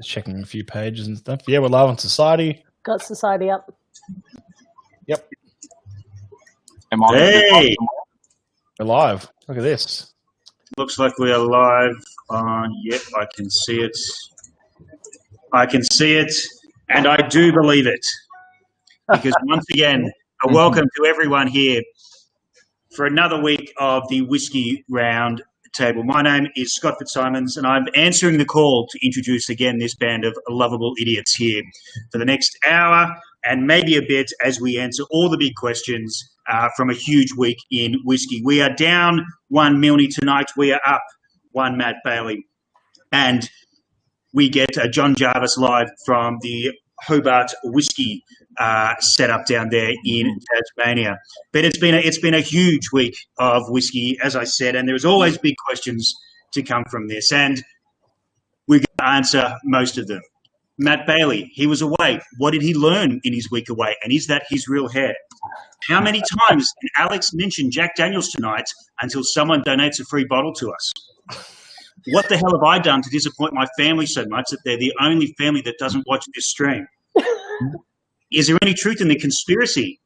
Just checking a few pages and stuff. Yeah, we're live on Society. Got Society up. Yep. Hey! We're live. Look at this. Looks like we are live on... Yep, I can see it. I can see it, and I do believe it. Because once again, a welcome to everyone here for another week of the Whiskey Roundtable. My name is Scott Fitzsimons, and I'm answering the call to introduce again this band of lovable idiots here for the next hour and maybe a bit as we answer all the big questions from a huge week in whiskey. We are down 1 Milne tonight. We are up 1 Matt Bailey. And we get John Jarvis live from the Hobart Whiskey set up down there in Tasmania. But it's been a huge week of whiskey, as I said, and there's always big questions to come from this. And we're going to answer most of them. Matt Bailey, he was away. What did he learn in his week away? And is that his real hair? How many times did Alex mention Jack Daniels tonight until someone donates a free bottle to us? What the hell have I done to disappoint my family so much that they're the only family that doesn't watch this stream? Is there any truth in the conspiracy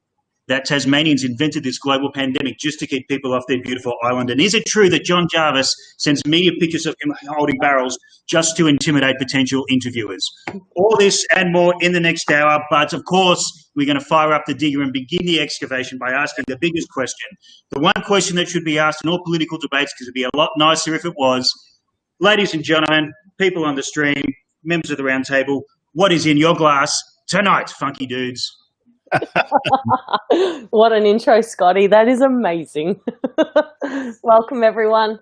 that Tasmanians invented this global pandemic just to keep people off their beautiful island? And is it true that John Jarvis sends media pictures of him holding barrels just to intimidate potential interviewers? All this and more in the next hour. But, of course, we're going to fire up the digger and begin the excavation by asking the biggest question. The one question that should be asked in all political debates, because it would be a lot nicer if it was. Ladies and gentlemen, people on the stream, members of the round table, what is in your glass tonight, funky dudes? What an intro, Scotty. That is amazing. Welcome, everyone.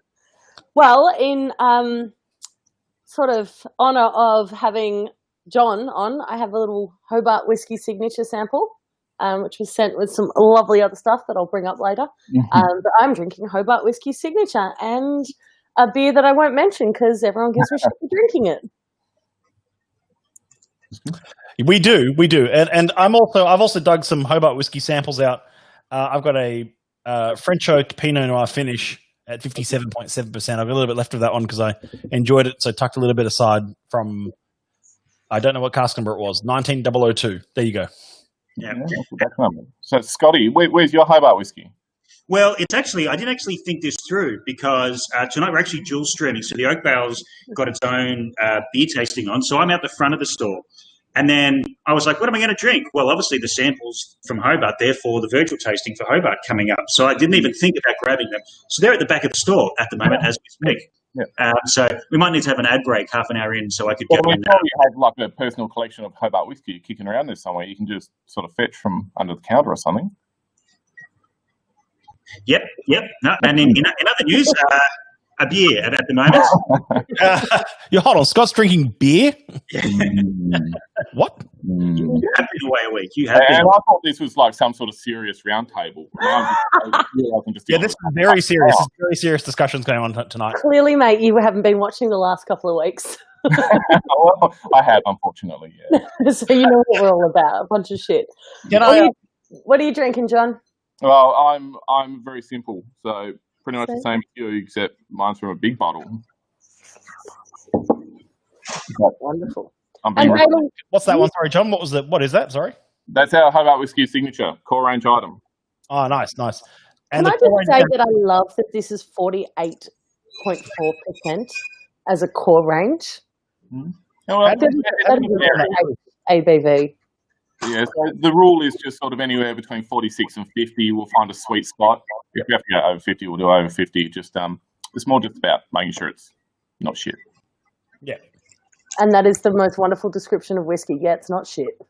Well, in sort of honour of having John on, I have a little Hobart Whiskey signature sample, which was sent with some lovely other stuff that I'll bring up later. But I'm drinking Hobart Whiskey signature and a beer that I won't mention because everyone gives me shit for drinking it. We do, and I've also dug some Hobart Whiskey samples out. I've got a French oak Pinot Noir finish at 57.7%. I've got a little bit left of that one because I enjoyed it, so tucked a little bit aside from, I don't know what cask number it was, 19002. There you go. Yeah. So, Scotty, where's your Hobart Whiskey? Well, I didn't actually think this through because tonight we're actually dual streaming. So the Oak Barrel's got its own beer tasting on. So I'm out the front of the store. And then I was like, what am I going to drink? Well, obviously the samples from Hobart, therefore the virtual tasting for Hobart coming up. So I didn't even think about grabbing them. So they're at the back of the store at the moment as we speak. Yeah. So we might need to have an ad break half an hour in so I could go in. Well, you have like a personal collection of Hobart Whiskey kicking around there somewhere. You can just sort of fetch from under the counter or something. Yep. No, and in other news, a beer at the moment. Hold on, Scott's drinking beer? What? You have been away a week. And I thought this was like some sort of serious round table. This is very serious. There's very serious discussions going on tonight. Clearly, mate, you haven't been watching the last couple of weeks. Well, I have, unfortunately, yeah. So you know what we're all about, a bunch of shit. What are you drinking, John? Well, I'm very simple, so pretty much the same as you, except mine's from a big bottle. Wonderful. What's that one? Sorry, John. What is that? Sorry. That's our Hobart Whiskey signature core range item. Oh, nice. And Can I just say that I love that this is 48.4% as a core range. Well, ABV. Yeah, so the rule is just sort of anywhere between 46 and 50. We'll find a sweet spot. If we have to go over 50, we'll do over 50. Just it's more just about making sure it's not shit. Yeah. And that is the most wonderful description of whiskey. Yeah, it's not shit.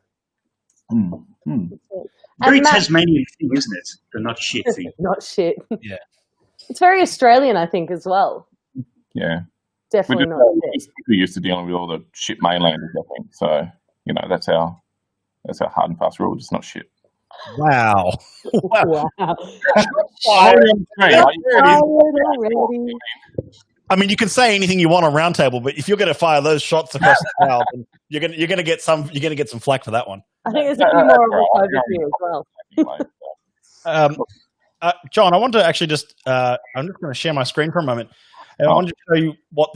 Very Tasmanian thing, isn't it? The not shit thing. Not shit. Yeah. It's very Australian, I think, as well. Yeah. Definitely not shit. We're used to dealing with all the shit mainlanders, I think. So, that's our hard and fast rule. It's not shit. Wow. I mean, you can say anything you want on Roundtable, but if you're going to fire those shots across the crowd, then you're going to get some flack for that one. I think there's a few more of us over here as well. John, I want to actually I'm just going to share my screen for a moment. And I wanted to show you what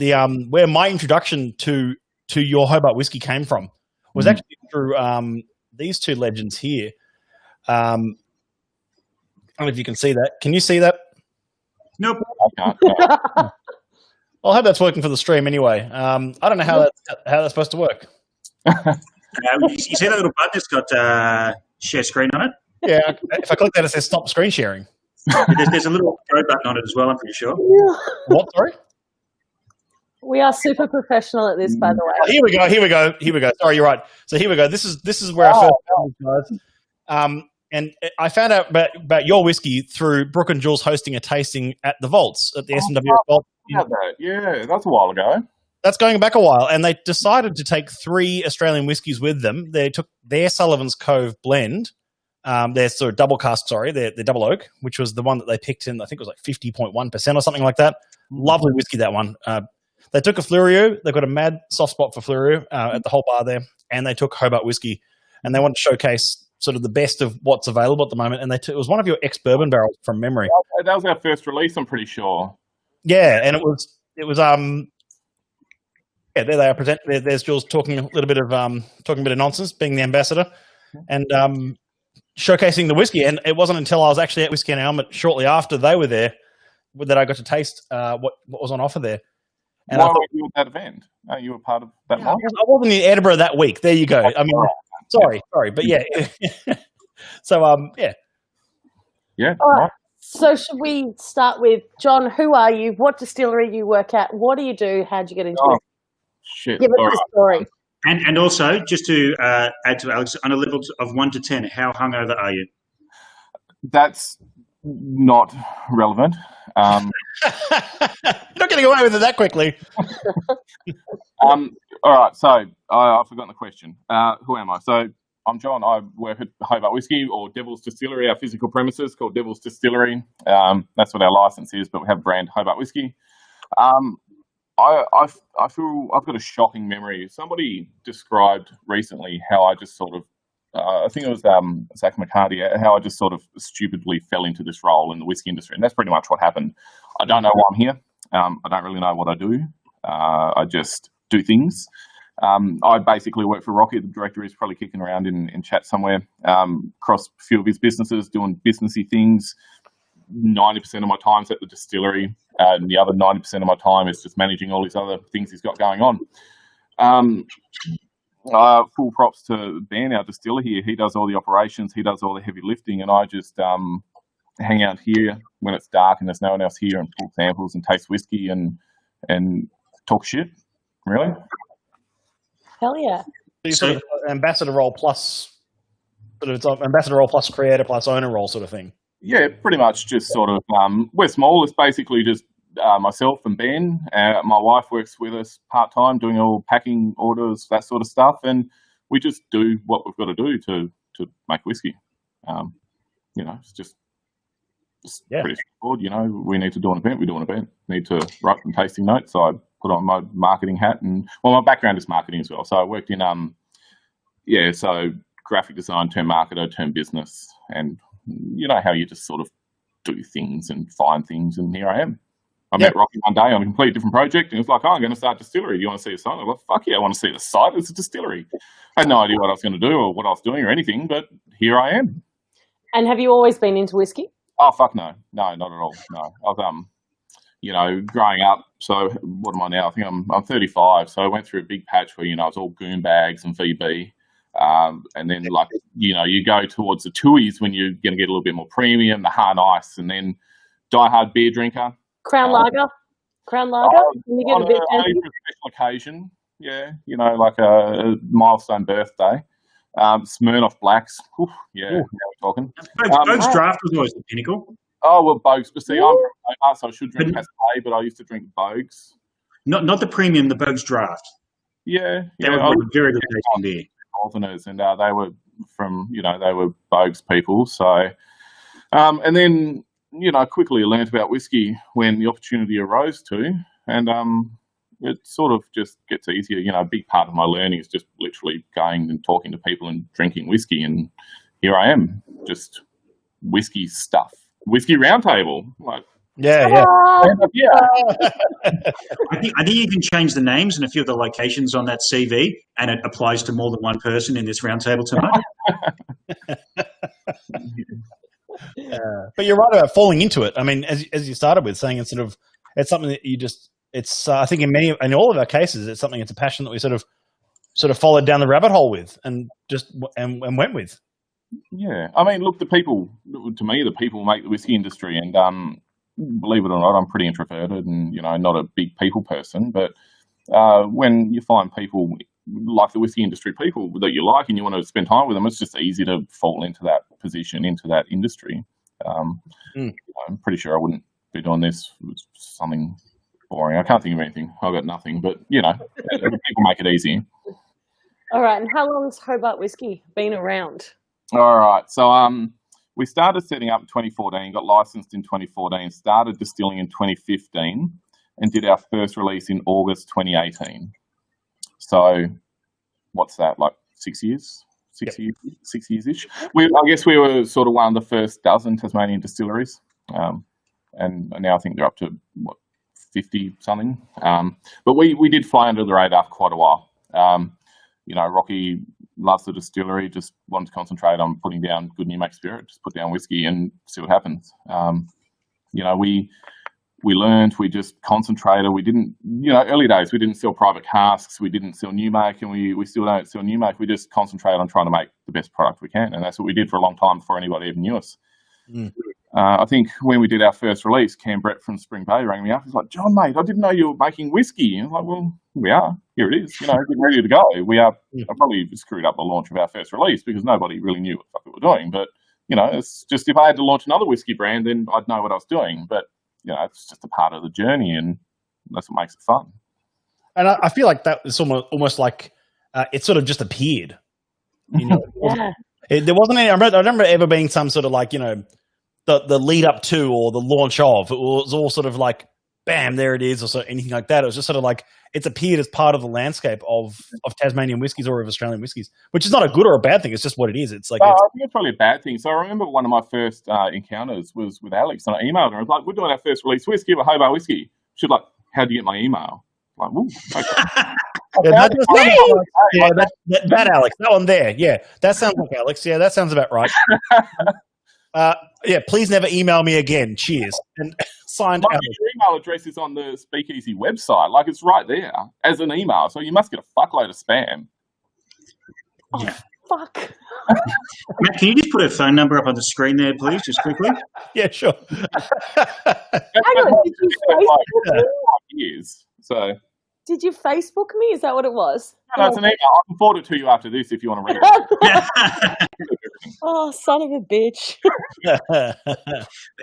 where my introduction to to your Hobart Whiskey came from was actually through these two legends here. I don't know if you can see that. Can you see that? Nope. I can't. Well, I hope that's working for the stream anyway. I don't know how that's supposed to work. You see that little button that's got share screen on it? Yeah, if I click that, it says stop screen sharing. There's a little go button on it as well, I'm pretty sure. What, sorry? We are super professional at this, by the way. Oh, here we go. Sorry, you're right. So here we go. This is where I first found these guys. And I found out about your whiskey through Brooke and Jules hosting a tasting at the Vaults, at the S&W Vault. Yeah, that's a while ago. That's going back a while. And they decided to take 3 Australian whiskies with them. They took their Sullivan's Cove blend, their sort of double cask, their double oak, which was the one that they picked in, I think it was like 50.1% or something like that. Lovely whiskey, that one. They took a Fleurieu. They've got a mad soft spot for Fleurieu at the whole bar there. And they took Hobart Whiskey. And they wanted to showcase sort of the best of what's available at the moment. And it was one of your ex-bourbon barrels from memory. That was our first release, I'm pretty sure. Yeah, and it was there they are present. There's Jules talking a bit of nonsense, being the ambassador, and showcasing the whiskey. And it wasn't until I was actually at Whiskey and Helmet shortly after they were there that I got to taste what was on offer there. And why were you at that event? You were part of that one? I wasn't in Edinburgh that week. There you go. I mean, sorry, but yeah. So yeah. Yeah. All right. So should we start with John? Who are you? What distillery you work at? What do you do? How'd you get into it? Shit. Give us the story. And also, just to add to Alex, on a level of 1 to 10, how hungover are you? That's not relevant. You're not getting away with it that quickly. All right, so I've forgotten the question. Who am I? So I'm John. I work at Hobart Whiskey, or Devil's Distillery, our physical premises called Devil's Distillery. That's what our license is, but we have brand Hobart Whiskey. I feel I've got a shocking memory. Somebody described recently how I just sort of, I think it was Zach McCarty, how I just sort of stupidly fell into this role in the whiskey industry. And that's pretty much what happened. I don't know why I'm here. I don't really know what I do. I just do things. I basically work for Rocky. The director is probably kicking around in chat somewhere, across a few of his businesses, doing businessy things. 90% of my time's at the distillery, and the other 90% of my time is just managing all these other things he's got going on. Full props to Ben, our distiller here. He does all the operations, he does all the heavy lifting, and I just hang out here when it's dark and there's no one else here and pull samples and taste whiskey and talk shit. Really? Hell yeah. Sort of ambassador role plus ambassador role plus creator plus owner role sort of thing. Yeah, pretty much just sort of, we're small. It's basically just myself and Ben. My wife works with us part-time, doing all packing orders, that sort of stuff. And we just do what we've got to do to make whiskey. It's just pretty straightforward. We need to do an event, we do an event. Need to write some tasting notes. So I put on my marketing hat. And, my background is marketing as well. So I worked in, graphic design, turn marketer, turn business. And you know how you just sort of do things and find things, and here I am. I met Rocky one day on a completely different project, and he was like, I'm going to start a distillery. Do you want to see the site? I'm like, fuck yeah, I want to see the site. It's a distillery. I had no idea what I was going to do or what I was doing or anything, but here I am. And have you always been into whiskey? Oh, fuck no. No, not at all. No. I was, growing up, so what am I now? I think I'm 35, so I went through a big patch where, it's all goon bags and VB. And then you go towards the Tuies when you're going to get a little bit more premium, the hard ice, and then die-hard beer drinker. Crown Lager? Can you get a bit fancy? On a special occasion, yeah, like a milestone birthday. Smirnoff Blacks, now we're talking. Bogue's Draft was always the pinnacle. Oh, well, Bogue's, but see, I'm from Hobart, so I should drink Cascade, but I used to drink Bogue's. Not the premium, the Bogue's Draft. Yeah. That was a very good tasting beer. Northerners, and they were from, they were Bogue's people. So, and then, quickly learnt about whiskey when the opportunity arose to, and it sort of just gets easier. A big part of my learning is just literally going and talking to people and drinking whiskey, and here I am, just whiskey stuff. Whiskey Roundtable, like Yeah, yeah. Yeah. I think you can change the names and a few of the locations on that CV, and it applies to more than one person in this roundtable tonight. But you're right about falling into it. I mean, as you started with saying, it's something that you just, it's, I think in all of our cases, it's something, it's a passion that we sort of followed down the rabbit hole with and went with. Yeah. I mean, look, to me, the people make the whiskey industry, and believe it or not, I'm pretty introverted and, not a big people person, but when you find people like the whiskey industry, people that you like and you want to spend time with them, it's just easy to fall into that position, into that industry. I'm pretty sure I wouldn't be doing this with something boring. I can't think of anything. I've got nothing, but, people make it easy. All right. And how long's Hobart Whiskey been around? All right. So we started setting up in 2014, got licensed in 2014, started distilling in 2015, and did our first release in August 2018. So what's that, like 6 years? 6 years, 6 years-ish. I guess we were sort of one of the first dozen Tasmanian distilleries. And now I think they're up to, 50-something. But we did fly under the radar for quite a while. Rocky loves the distillery, just wanted to concentrate on putting down good new make spirit, just put down whiskey and see what happens. We learned, we just concentrated. We didn't, early days, we didn't sell private casks, we didn't sell new make, and we still don't sell new make. We just concentrate on trying to make the best product we can. And that's what we did for a long time before anybody even knew us. I think when we did our first release, Cam Brett from Spring Bay rang me up. He's like, "John, mate, I didn't know you were making whiskey." And I'm like, "Well, we are. Here it is. Getting ready to go." I probably screwed up the launch of our first release because nobody really knew what the fuck we were doing. But, it's just, if I had to launch another whiskey brand, then I'd know what I was doing. But, it's just a part of the journey, and that's what makes it fun. And I feel like that was almost like it sort of just appeared. There wasn't any. I remember ever being some sort of like, the lead up to or the launch of. It was all sort of like, bam, there it is, or so, anything like that. It was just sort of like it's appeared as part of the landscape of Tasmanian whiskies or of Australian whiskies, which is not a good or a bad thing. It's just what it is. It's like, I think it's probably a bad thing. So I remember one of my first encounters was with Alex, and I emailed her. I was like, "We're doing our first release whiskey with Hobart Whiskey." She's like, "How do you get my email?" I'm like, "Ooh, okay." That Alex, that one there. Yeah, that sounds like Alex. Yeah, that sounds about right. Please never email me again. Cheers. And signed Alex. Your email address is on the Speakeasy website. Like, it's right there as an email. So you must get a fuckload of spam. Oh, fuck. Matt, can you just put her phone number up on the screen there, please, just quickly? Yeah, sure. Hang on, did you Facebook me? Years, so. Did you Facebook me? Is that what it was? No, it's an email. I can forward it to you after this if you want to read it. Oh, son of a bitch. But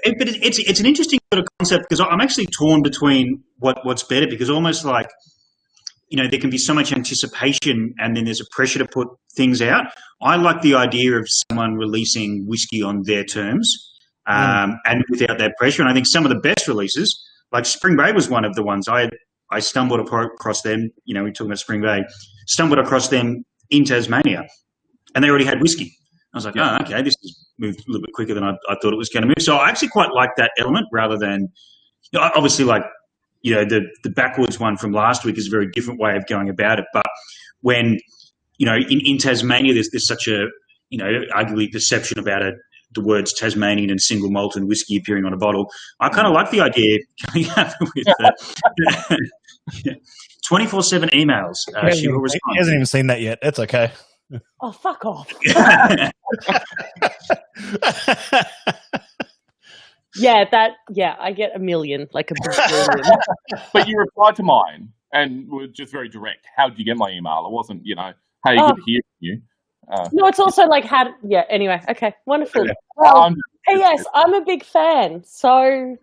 it's an interesting sort of concept because I'm actually torn between what's better, because almost like, there can be so much anticipation and then there's a pressure to put things out. I like the idea of someone releasing whiskey on their terms and without that pressure. And I think some of the best releases, like Spring Bay was one of the ones I stumbled across them, we're talking about Spring Bay, stumbled across them in Tasmania, and they already had whiskey. I was like, oh, okay, this has moved a little bit quicker than I thought it was going to move. So I actually quite like that element rather than, obviously, like, the backwards one from last week is a very different way of going about it. But when, in Tasmania, there's such a, ugly perception about it, the words Tasmanian and single malt and whiskey appearing on a bottle. I kind of like the idea coming up with 24/7 emails. She will respond. He hasn't even seen that yet. That's okay. Oh, fuck off. I get a million, like a billion. But you replied to mine and were just very direct. How did you get my email? It wasn't, hey, good to hear from you. No, it's also like anyway, okay, wonderful. Well, P.S. I'm a big fan, so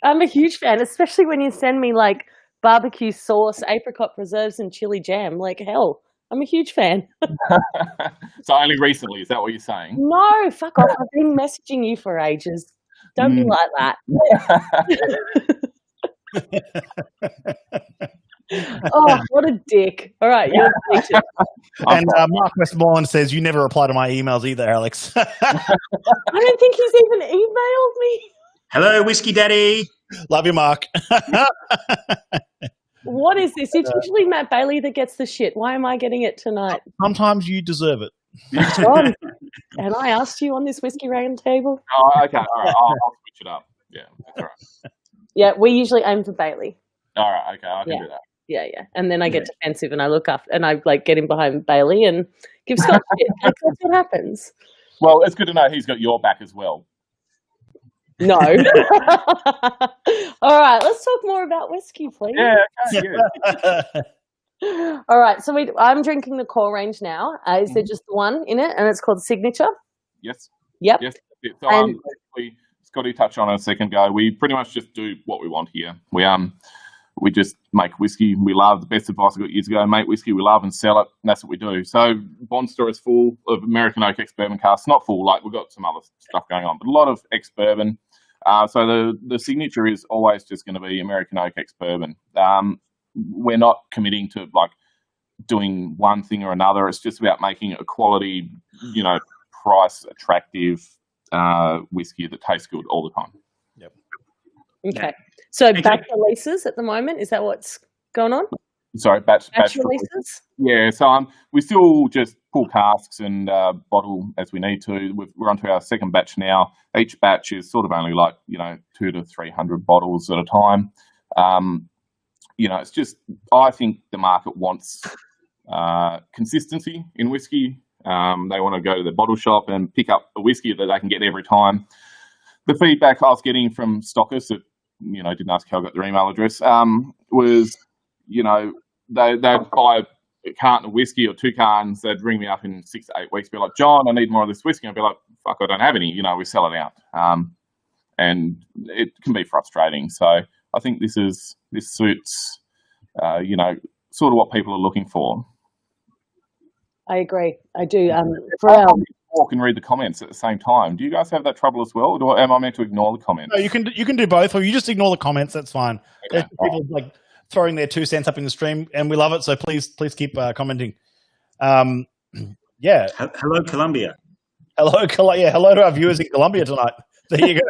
I'm a huge fan, especially when you send me like barbecue sauce, apricot preserves, and chili jam. Like, hell, I'm a huge fan. So only recently, is that what you're saying? No, fuck off. I've been messaging you for ages. Don't be like that. Oh, what a dick. All right. You're and Mark Westmoreland says, you never reply to my emails either, Alex. I don't think he's even emailed me. Hello, Whiskey Daddy. Love you, Mark. What is this? It's usually Matt Bailey that gets the shit. Why am I getting it tonight? Sometimes you deserve it. John, and I asked you on this Whiskey Roundtable. Oh, okay. All right. I'll switch it up. Yeah, that's all right. Yeah, we usually aim for Bailey. All right. Okay, I can do that. Yeah. And then I get defensive and I look up and I like get in behind Bailey and give Scott shit. That's what happens. Well, it's good to know he's got your back as well. No. All right, let's talk more about whiskey, please. Yeah. Okay, All right, so I'm drinking the core range now. Is there just the one in it, and it's called Signature? Yes. Yep. Yes. So basically, Scotty touched on it a second ago. We pretty much just do what we want here. We just make whiskey we love. The best advice I got years ago: make whiskey we love and sell it. And that's what we do. So Bond Store is full of American oak ex-bourbon casks. Not full, like we've got some other stuff going on, but a lot of ex-bourbon. So the signature is always just going to be American oak ex-bourbon. We're not committing to like doing one thing or another. It's just about making a quality, price attractive whiskey that tastes good all the time. Yep. Okay. So batch releases at the moment, is that what's going on? Sorry, batch releases? Yeah, so we still just pull casks and bottle as we need to. We're onto our second batch now. Each batch is sort of only like 200 to 300 bottles at a time. It's just, I think the market wants consistency in whiskey. They want to go to the bottle shop and pick up a whiskey that they can get every time. The feedback I was getting from stockists that, didn't ask how I got their email address, was, they'd buy a carton of whiskey or 2 cartons. They'd ring me up in 6 to 8 weeks, be like, John, I need more of this whiskey. I'd be like, fuck, I don't have any. We sell it out. And it can be frustrating. So I think this suits, sort of what people are looking for. I agree. I do. Walk and read the comments at the same time. Do you guys have that trouble as well, or am I meant to ignore the comments? No, you can do both, or you just ignore the comments. That's fine. Okay. People like throwing their 2 cents up in the stream, and we love it. So please keep commenting. Yeah. Hello, Colombia. Hello to our viewers in Colombia tonight. There you go.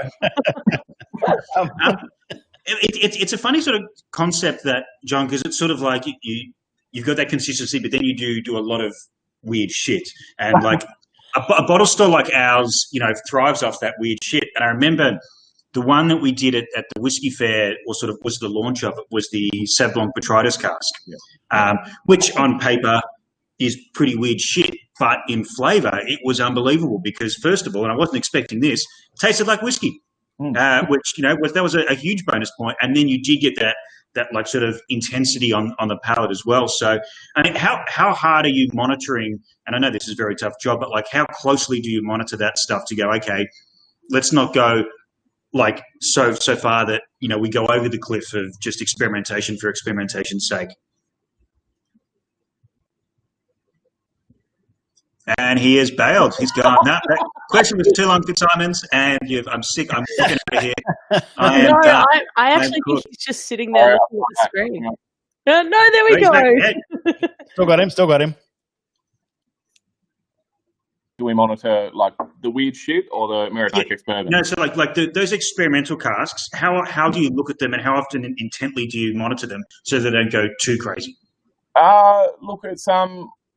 It's a funny sort of concept that, John, because it's sort of like you've got that consistency, but then you do a lot of weird shit, and like a bottle store like ours, thrives off that weird shit. And I remember the one that we did at the whiskey fair, or sort of was the launch of it, was the Sauv Blanc Botrytis cask, which on paper is pretty weird shit, but in flavour it was unbelievable because, first of all, and I wasn't expecting this, it tasted like whiskey. Which that was a huge bonus point, and then you did get that like sort of intensity on the palate as well. So, I mean, how hard are you monitoring? And I know this is a very tough job, but like, how closely do you monitor that stuff to go, okay, let's not go like so far that we go over the cliff of just experimentation for experimentation's sake? And he has bailed. He's gone. No, that question was too long for Simons, and I'm sick. I'm looking over here. I actually think he's just sitting there looking at the screen. No, there we go. Still got him. Do we monitor like the weird shit or the American ex-bourbon? No, so like those experimental casks. How do you look at them, and how often intently do you monitor them so they don't go too crazy? Look, it's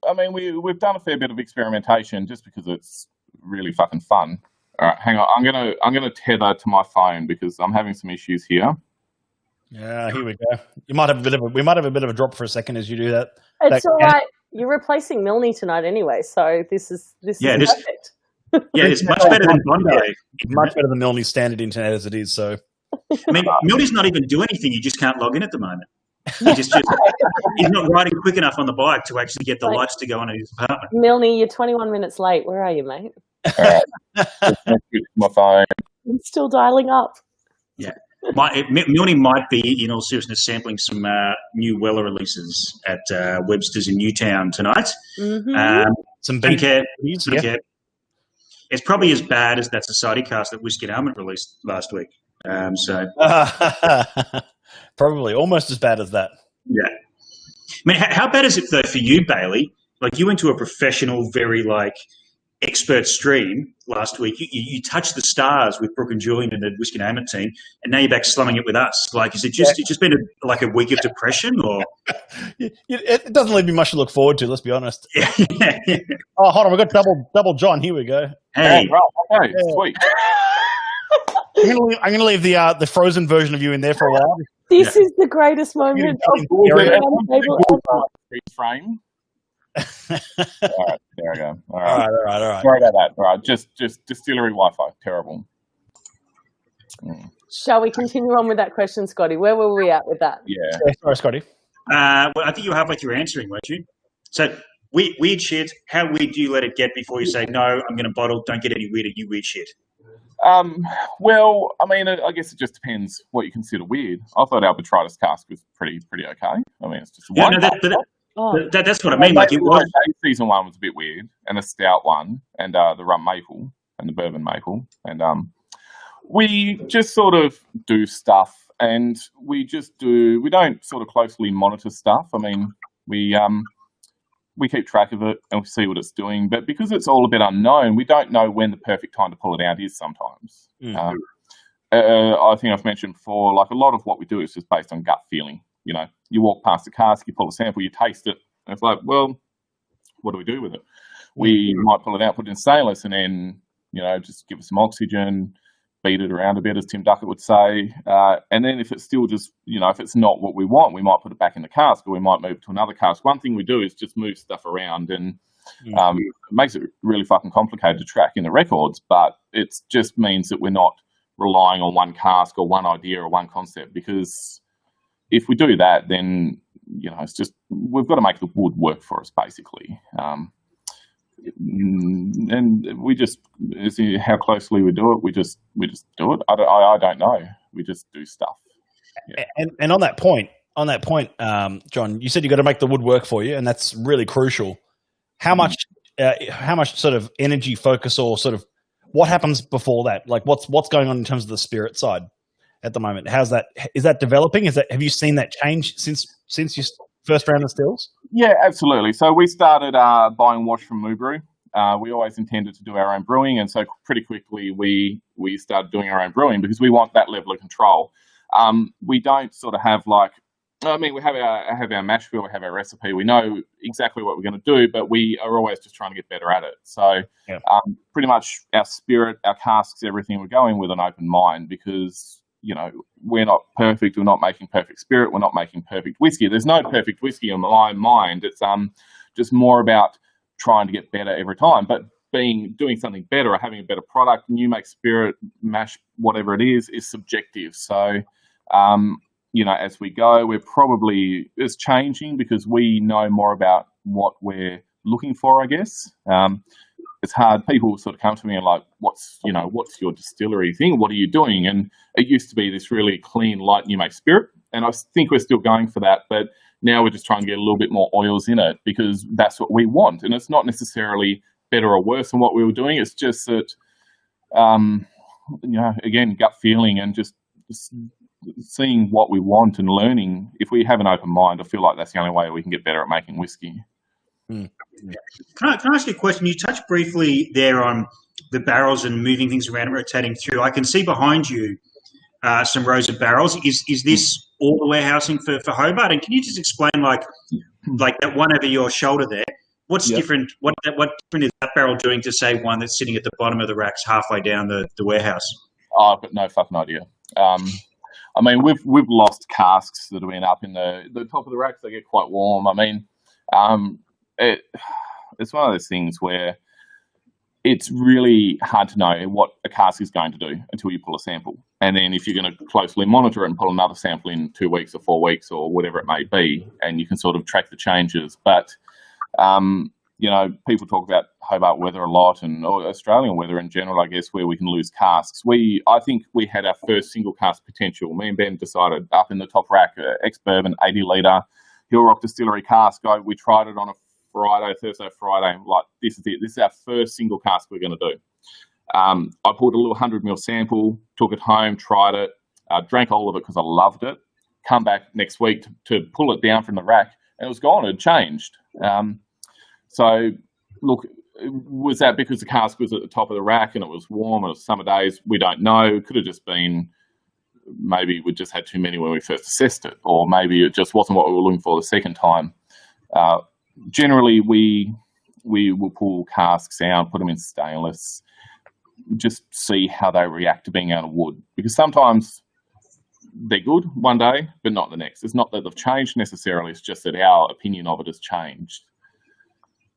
I mean, we've done a fair bit of experimentation just because it's really fucking fun. All right, hang on. I'm gonna tether to my phone because I'm having some issues here. Yeah, here we go. We might have a bit of a drop for a second as you do that. It's all right. You're replacing Milne tonight anyway, so this is perfect. Yeah, it's much better than Bondi. Much better than Milne's standard internet as it is. So, I mean, Milne's not even doing anything. You just can't log in at the moment. He's not riding quick enough on the bike to actually get the lights to go on in his apartment. Milne, you're 21 minutes late. Where are you, mate? My phone. I'm still dialing up. Yeah. Milne might be, in all seriousness, sampling some new Weller releases at Webster's in Newtown tonight. Mm-hmm. Some big yeah. It's probably as bad as that Society cast that Whiskey and Almond released last week. Probably almost as bad as that. Yeah. I mean, how bad is it, though, for you, Bailey? Like, you went to a professional, very, like, expert stream last week, you touched the stars with Brooke and Julian and the Whiskey Name It team, and now you're back slumming it with us. Like, is it just it's just been a week of depression, or It doesn't leave me much to look forward to. Let's be honest. yeah. Oh, hold on, we've got double John. Here we go. Hey, Right, okay, sweet. I'm gonna leave the frozen version of you in there for a while. This is the greatest moment of Frame. All right, there we go. All right. All right. Sorry about that. All right, just distillery Wi-Fi. Terrible. Shall we continue on with that question, Scotty? Where were we at with that? Yeah. Sorry, Scotty. well, I think you were halfway through answering, weren't you? So weird shit. How weird do you let it get before you say no? I'm going to bottle. Don't get any weirder. You weird shit. Well, I mean, I guess it just depends what you consider weird. I thought our Botrytis cask was pretty okay. I mean, it's just one. That's what I mean. Like, it was. Season 1 was a bit weird, and the stout one, and the rum maple, and the bourbon maple, and we just sort of do stuff, and we don't sort of closely monitor stuff. I mean, we keep track of it and we see what it's doing, but because it's all a bit unknown, we don't know when the perfect time to pull it out is sometimes. I think I've mentioned before, like, a lot of what we do is just based on gut feeling. You know, you walk past the cask, you pull a sample, you taste it, and it's like, well, what do we do with it? We might pull it out, put it in stainless, and then, you know, just give it some oxygen, beat it around a bit, as Tim Duckett would say. And then if it's still just, you know, if it's not what we want, we might put it back in the cask, or we might move it to another cask. One thing we do is just move stuff around, and it makes it really fucking complicated to track in the records, but it just means that we're not relying on one cask or one idea or one concept, because if we do that, then, you know, it's just, we've got to make the wood work for us, basically. And we just, how closely we do it, we just do it. I don't know. We just do stuff. Yeah. And on that point, John, you said you got to make the wood work for you, and that's really crucial. How much sort of energy, focus, or sort of what happens before that? Like, what's going on in terms of the spirit side at the moment? Is that developing? Have you seen that change since you first round of stills? Yeah, absolutely. So we started buying wash from Moo Brew. We always intended to do our own brewing, and so pretty quickly we started doing our own brewing because we want that level of control. We don't sort of have like, I mean, we have our mash bill, we have our recipe, we know exactly what we're going to do, but we are always just trying to get better at it. So pretty much our spirit, our casks, everything, we're going with an open mind, because, you know, we're not perfect. We're not making perfect spirit. We're not making perfect whiskey. There's no perfect whiskey in my mind. It's just more about trying to get better every time. But doing something better or having a better product, new make spirit, mash, whatever it is subjective. So, you know, as we go, it's changing because we know more about what we're looking for, I guess. It's hard. People sort of come to me and like, what's your distillery thing? What are you doing? And it used to be this really clean, light new make spirit. And I think we're still going for that. But now we're just trying to get a little bit more oils in it because that's what we want. And it's not necessarily better or worse than what we were doing. It's just that, you know, again, gut feeling and just seeing what we want and learning. If we have an open mind, I feel like that's the only way we can get better at making whiskey. Can I ask you a question? You touched briefly there on the barrels and moving things around and rotating through. I can see behind you some rows of barrels. Is this all the warehousing for Hobart? And can you just explain, like that one over your shoulder there? What's different? What different is that barrel doing to, say, one that's sitting at the bottom of the racks halfway down the warehouse? Oh, I've got no fucking idea. I mean, we've lost casks that have been up in the top of the racks. They get quite warm. I mean, it's one of those things where it's really hard to know what a cask is going to do until you pull a sample. And then if you're going to closely monitor it and pull another sample in 2 weeks or 4 weeks or whatever it may be, and you can sort of track the changes. But, you know, people talk about Hobart weather a lot, and Australian weather in general, I guess, where we can lose casks. I think we had our first single cask potential. Me and Ben decided up in the top rack, ex-bourbon, 80-litre Hill Rock Distillery cask. We tried it on a Thursday, Friday, and like, this is it. This is our first single cask we're going to do. I pulled a little 100ml sample, took it home, tried it, drank all of it because I loved it. Come back next week to pull it down from the rack, and it was gone. It had changed. So, look, Was that because the cask was at the top of the rack and it was warm and it was summer days? We don't know. It could have just been maybe we just had too many when we first assessed it, or maybe it just wasn't what we were looking for the second time. Generally, we will pull casks out, put them in stainless, just see how they react to being out of wood. Because sometimes they're good one day, but not the next. It's not that they've changed necessarily, it's just that our opinion of it has changed.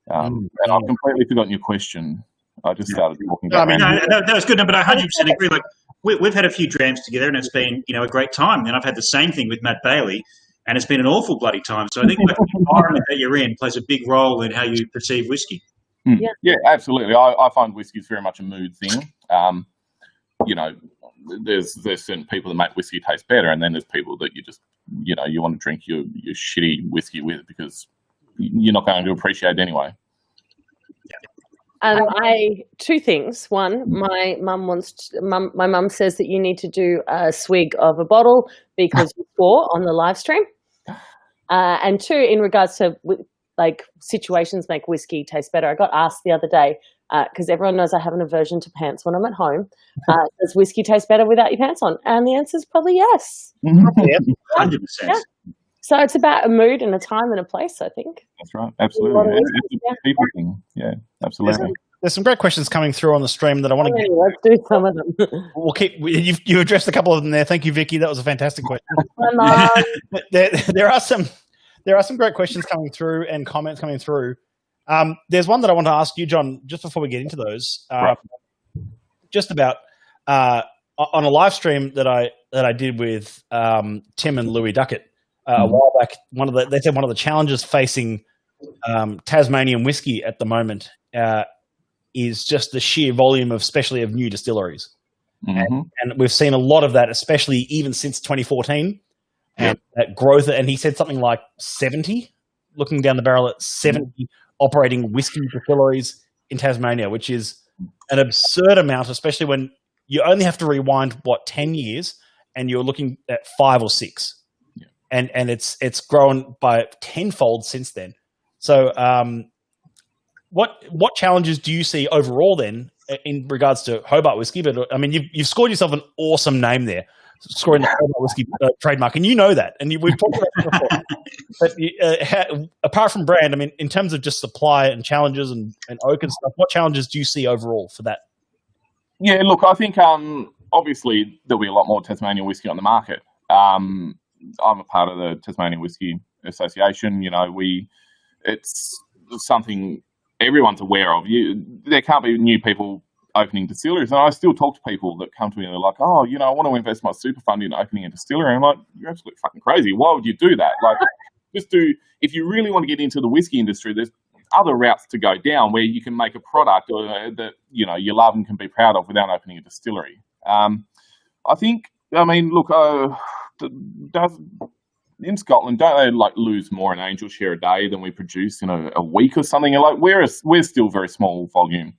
And I've completely forgotten your question. I just started talking about that was good. No, but I 100% agree. Like we've had a few drams together, and it's been a great time. And I've had the same thing with Matt Bailey, and it's been an awful bloody time. So I think like, the environment that you're in plays a big role in how you perceive whiskey. Yeah, absolutely. I find whiskey is very much a mood thing. There's certain people that make whiskey taste better, and then there's people that you just you want to drink your shitty whiskey with because you're not going to appreciate it anyway. Two things. One, my mum says that you need to do a swig of a bottle because you swore on the live stream. And two, in regards to like situations make whiskey taste better. I got asked the other day because everyone knows I have an aversion to pants when I'm at home. Does whiskey taste better without your pants on? And the answer is probably yes. 100%. Yeah. So it's about a mood and a time and a place, I think. That's right. Absolutely. It's a people thing. Yeah, absolutely. There's some great questions coming through on the stream that I want to get. Let's do some of them. We'll keep. You addressed a couple of them there. Thank you, Vicky. That was a fantastic question. There are some great questions coming through and comments coming through. There's one that I want to ask you, John, just before we get into those. Right. Just about on a live stream that I did with Tim and Louis Duckett a while back. They said one of the challenges facing Tasmanian whiskey at the moment is just the sheer volume of, especially of new distilleries. And we've seen a lot of that, especially even since 2014. And that growth, and he said something like 70, looking down the barrel at 70 operating whiskey distilleries in Tasmania, which is an absurd amount, especially when you only have to rewind, 10 years, and you're looking at 5 or 6. Yeah. And it's grown by tenfold since then. So what challenges do you see overall then in regards to Hobart Whiskey? But I mean, you've scored yourself an awesome name there, scoring the Hobart Whiskey trademark, and you know that, and we've talked about it before. But apart from brand, I mean, in terms of just supply and challenges and oak and stuff, what challenges do you see overall for that? Yeah, look, I think obviously there'll be a lot more Tasmanian whiskey on the market. I'm a part of the Tasmanian Whiskey Association. It's something everyone's aware of. There can't be new people opening distilleries, and I still talk to people that come to me and they're like, "Oh, I want to invest my super fund in opening a distillery." I'm like, "You're absolutely fucking crazy. Why would you do that? Like, if you really want to get into the whiskey industry, there's other routes to go down where you can make a product that you love and can be proud of without opening a distillery." In Scotland, don't they lose more an angel share a day than we produce in a week or something? We're still very small volume.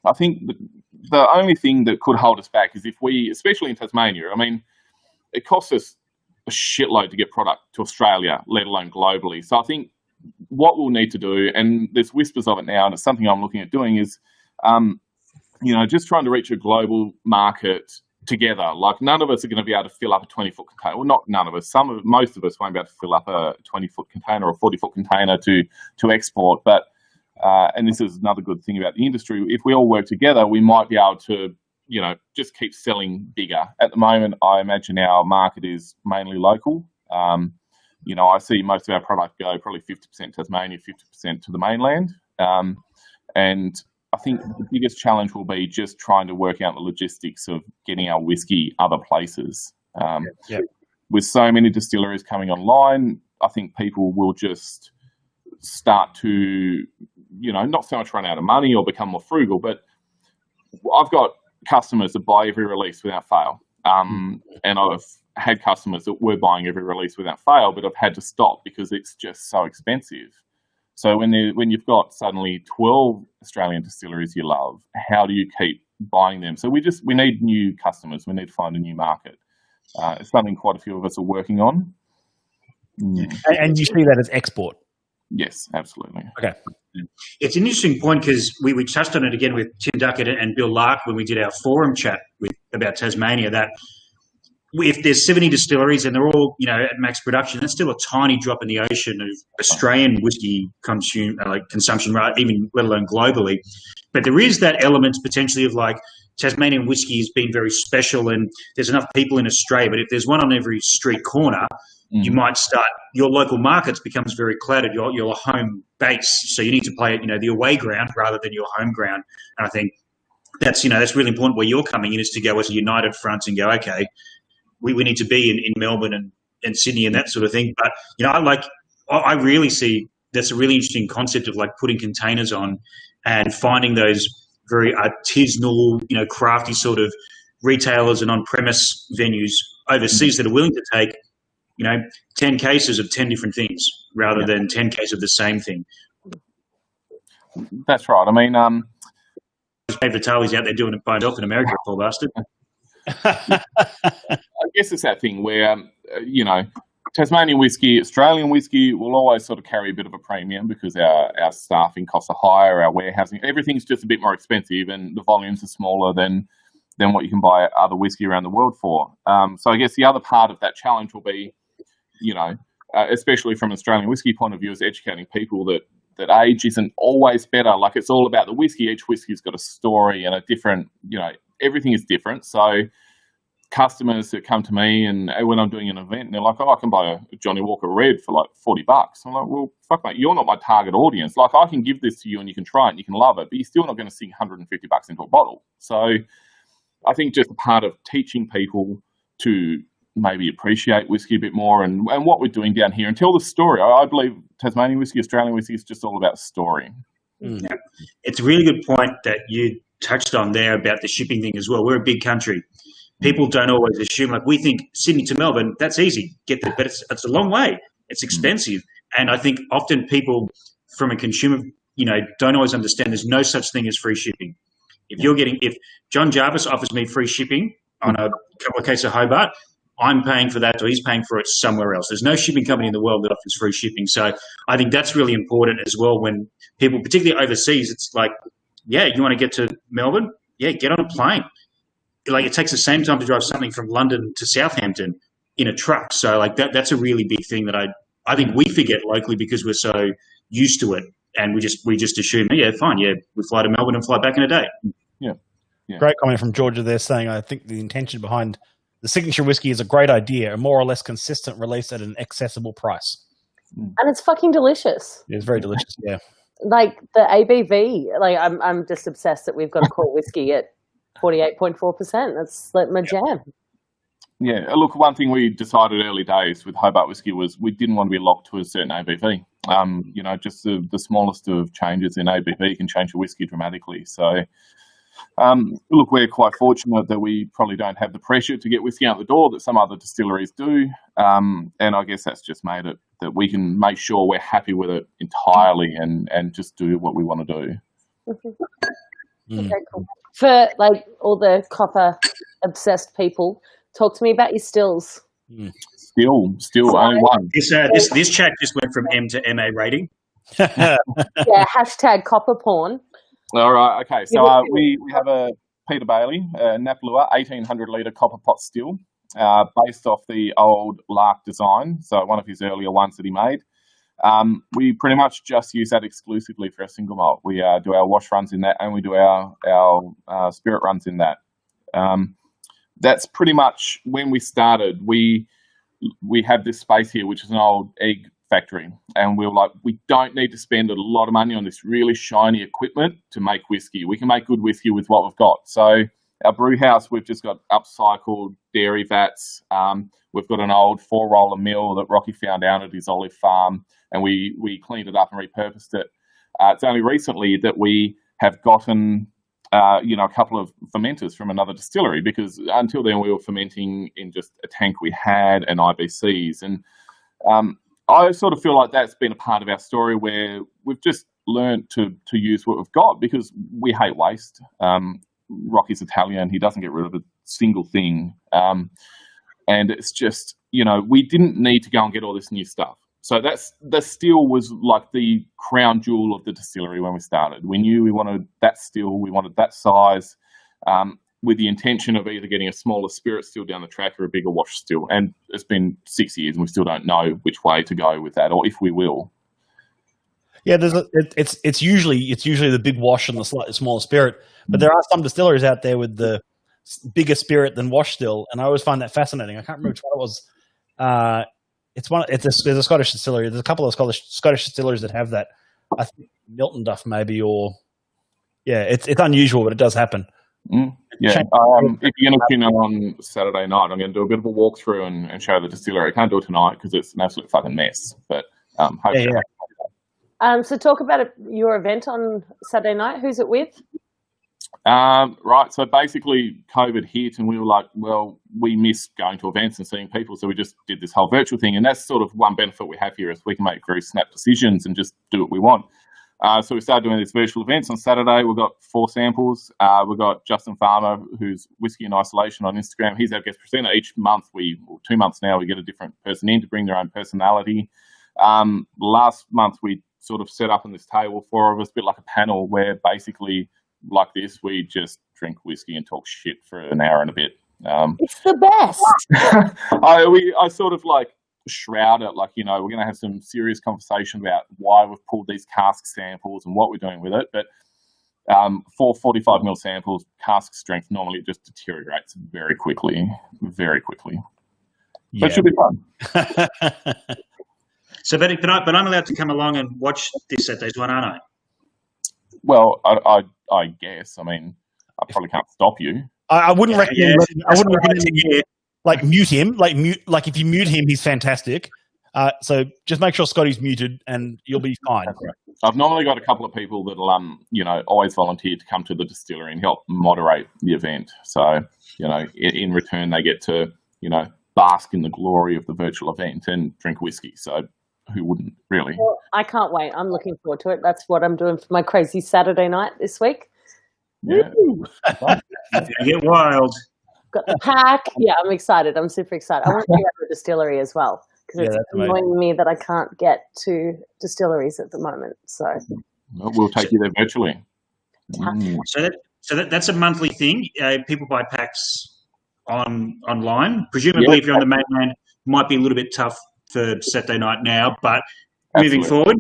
I think the only thing that could hold us back is if we, especially in Tasmania, it costs us a shitload to get product to Australia, let alone globally. So I think what we'll need to do, and there's whispers of it now, and it's something I'm looking at doing, is, just trying to reach a global market together. Like, none of us are going to be able to fill up a 20-foot container. Well, not none of us. Most of us won't be able to fill up a 20-foot container or a 40-foot container to export. But and this is another good thing about the industry. If we all work together, we might be able to, just keep selling bigger. At the moment, I imagine our market is mainly local. I see most of our product go probably 50% Tasmania, 50% to the mainland. And I think the biggest challenge will be just trying to work out the logistics of getting our whiskey other places. With so many distilleries coming online, I think people will just start to, not so much run out of money or become more frugal, but I've got customers that buy every release without fail. And I've had customers that were buying every release without fail, but I've had to stop because it's just so expensive. So when you've got suddenly 12 Australian distilleries you love, how do you keep buying them? So we need new customers. We need to find a new market. It's something quite a few of us are working on. And you see that as export? Yes, absolutely. Okay. It's an interesting point because we touched on it again with Tim Duckett and Bill Lark when we did our forum chat about Tasmania, that if there's 70 distilleries and they're all, at max production, that's still a tiny drop in the ocean of Australian whiskey consumption, right? Even let alone globally. But there is that element potentially of like Tasmanian whiskey has been very special, and there's enough people in Australia. But if there's one on every street corner, you might start, your local markets becomes very cluttered. Your home base, so you need to play at the away ground rather than your home ground. And I think that's really important. Where you're coming in is to go as a united front and go, okay, we need to be in Melbourne and Sydney and that sort of thing. But I really see that's a really interesting concept of like putting containers on and finding those very artisanal, crafty sort of retailers and on-premise venues overseas that are willing to take 10 cases of 10 different things rather than 10 cases of the same thing. That's right. I mean, Vitalis out there doing it by himself in America, poor bastard. I guess it's that thing where, Tasmanian whiskey, Australian whiskey will always sort of carry a bit of a premium because our staffing costs are higher, our warehousing, everything's just a bit more expensive, and the volumes are smaller than what you can buy other whiskey around the world for. So I guess the other part of that challenge will be, especially from an Australian whiskey point of view, is educating people that age isn't always better. Like, it's all about the whiskey. Each whiskey's got a story and a different, everything is different. So customers that come to me and when I'm doing an event, and they're like, I can buy a Johnny Walker Red for like $40. I'm like, well, fuck mate, you're not my target audience. Like, I can give this to you and you can try it and you can love it, but you're still not going to sink $150 into a bottle. So I think just a part of teaching people to maybe appreciate whiskey a bit more and what we're doing down here and tell the story. I believe Tasmanian whiskey, Australian whiskey is just all about story. Yeah. It's a really good point that you touched on there about the shipping thing as well. We're a big country. People don't always assume, like, we think Sydney to Melbourne, that's easy. But it's a long way. It's expensive. And I think often people from a consumer, don't always understand there's no such thing as free shipping. If John Jarvis offers me free shipping on a couple of cases of Hobart, I'm paying for that or he's paying for it somewhere else. There's no shipping company in the world that offers free shipping. So I think that's really important as well when people, particularly overseas, it's like, yeah, you want to get to Melbourne? Yeah, get on a plane. Like, it takes the same time to drive something from London to Southampton in a truck. So like that's a really big thing that I think we forget locally because we're so used to it. And we just assume, yeah, fine, yeah, we fly to Melbourne and fly back in a day. Yeah. Great comment from Georgia there saying, I think the intention behind the signature whiskey is a great idea, a more or less consistent release at an accessible price. And it's fucking delicious. It's very delicious, yeah. Like the ABV, like I'm just obsessed that we've got a core whiskey at 48.4%. That's like my jam. Yeah, look, one thing we decided early days with Hobart Whiskey was we didn't want to be locked to a certain ABV. Just the smallest of changes in ABV can change a whiskey dramatically. So, look, we're quite fortunate that we probably don't have the pressure to get whiskey out the door that some other distilleries do. And I guess that's just made it that we can make sure we're happy with it entirely and just do what we want to do. Okay, cool. For like all the copper obsessed people, talk to me about your stills. Still only one. This chat just went from M to MA rating. Yeah, hashtag copper porn. All right, okay. So we have a Peter Bailey, Napalua 1,800 litre copper pot still, based off the old Lark design, so one of his earlier ones that he made. We pretty much just use that exclusively for our single malt. We do our wash runs in that, and we do our spirit runs in that. That's pretty much when we started. We have this space here, which is an old egg factory, and we were like, we don't need to spend a lot of money on this really shiny equipment to make whiskey. We can make good whiskey with what we've got. So our brew house, we've just got upcycled dairy vats. We've got an old 4-roller mill that Rocky found out at his olive farm, and we cleaned it up and repurposed it. It's only recently that we have gotten a couple of fermenters from another distillery, because until then we were fermenting in just a tank we had and IBCs. And I sort of feel like that's been a part of our story where we've just learned to use what we've got because we hate waste. Rocky's Italian. He doesn't get rid of a single thing. And it's just, we didn't need to go and get all this new stuff. So that still was like the crown jewel of the distillery when we started. We knew we wanted that still, we wanted that size, with the intention of either getting a smaller spirit still down the track or a bigger wash still. And it's been 6 years and we still don't know which way to go with that, or if we will. Yeah, it's usually the big wash and the slightly smaller spirit, but there are some distilleries out there with the bigger spirit than wash still, and I always find that fascinating. I can't remember which one it was. There's a Scottish distillery. There's a couple of Scottish distilleries that have that. I think Milton Duff maybe, or it's unusual, but it does happen. Yeah. If you're going to tune in on Saturday night, I'm going to do a bit of a walkthrough and show the distillery. I can't do it tonight because it's an absolute fucking mess. But hopefully. So talk about your event on Saturday night. Who's it with? Right. So basically, COVID hit, and we were like, well, we miss going to events and seeing people, so we just did this whole virtual thing. And that's sort of one benefit we have here is we can make very snap decisions and just do what we want. So we started doing these virtual events on Saturday. We've got 4 samples. We've got Justin Farmer, who's Whiskey in Isolation on Instagram. He's our guest presenter. Each month, 2 months now, we get a different person in to bring their own personality. Last month, we sort of set up on this table, 4 of us, a bit like a panel where basically like this, we just drink whiskey and talk shit for an hour and a bit. It's the best. I sort of like shroud it, like, we're going to have some serious conversation about why we've pulled these cask samples and what we're doing with it. But for 45ml samples, cask strength normally just deteriorates very quickly. Yeah. But it should be fun. So, but I'm allowed to come along and watch this Saturday's one, aren't I? Well, I guess. I mean, I probably can't stop you. I wouldn't recommend. I wouldn't recommend mute him. Like if you mute him, he's fantastic. So just make sure Scotty's muted, and you'll be fine. I've normally got a couple of people that'll always volunteer to come to the distillery and help moderate the event. So in return they get to bask in the glory of the virtual event and drink whiskey. So who wouldn't, really? Well, I can't wait. I'm looking forward to it. That's what I'm doing for my crazy Saturday night this week. Yeah. Get wild. Got the pack. Yeah, I'm excited. I'm super excited. I want to be at the distillery as well because it's annoying me that I can't get to distilleries at the moment. So we'll take you there virtually. So that's a monthly thing. People buy packs online. Presumably, if you're on the mainland, it might be a little bit tough for Saturday night now, but moving forward.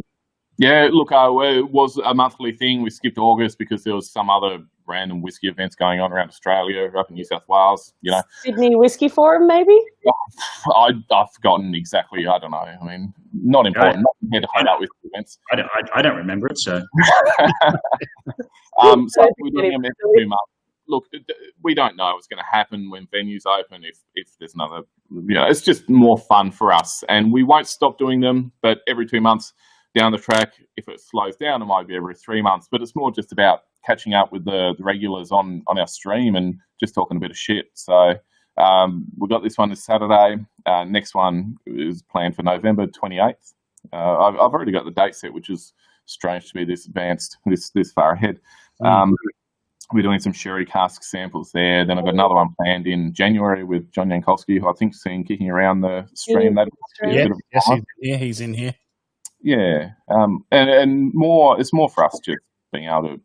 Yeah, look, it was a monthly thing. We skipped August because there was some other random whiskey events going on around Australia, up in New South Wales. Sydney Whiskey Forum, maybe. I've forgotten exactly. I don't know. I mean, not important. Not here to Hobart Whiskey events. I don't remember it. So, so we're doing them every 2 months. Look, we don't know what's going to happen when venues open. If there's another, it's just more fun for us, and we won't stop doing them. But every 2 months. Down the track, if it slows down, it might be every 3 months. But it's more just about catching up with the regulars on our stream and just talking a bit of shit. So we've got this one this Saturday. Next one is planned for November 28th. I've already got the date set, which is strange to be this advanced, this far ahead. We're doing some sherry cask samples there. Then I've got another one planned in January with John Jankowski, who I think's seen kicking around the stream. He's in here. Yeah, and more. It's more for us just being able to,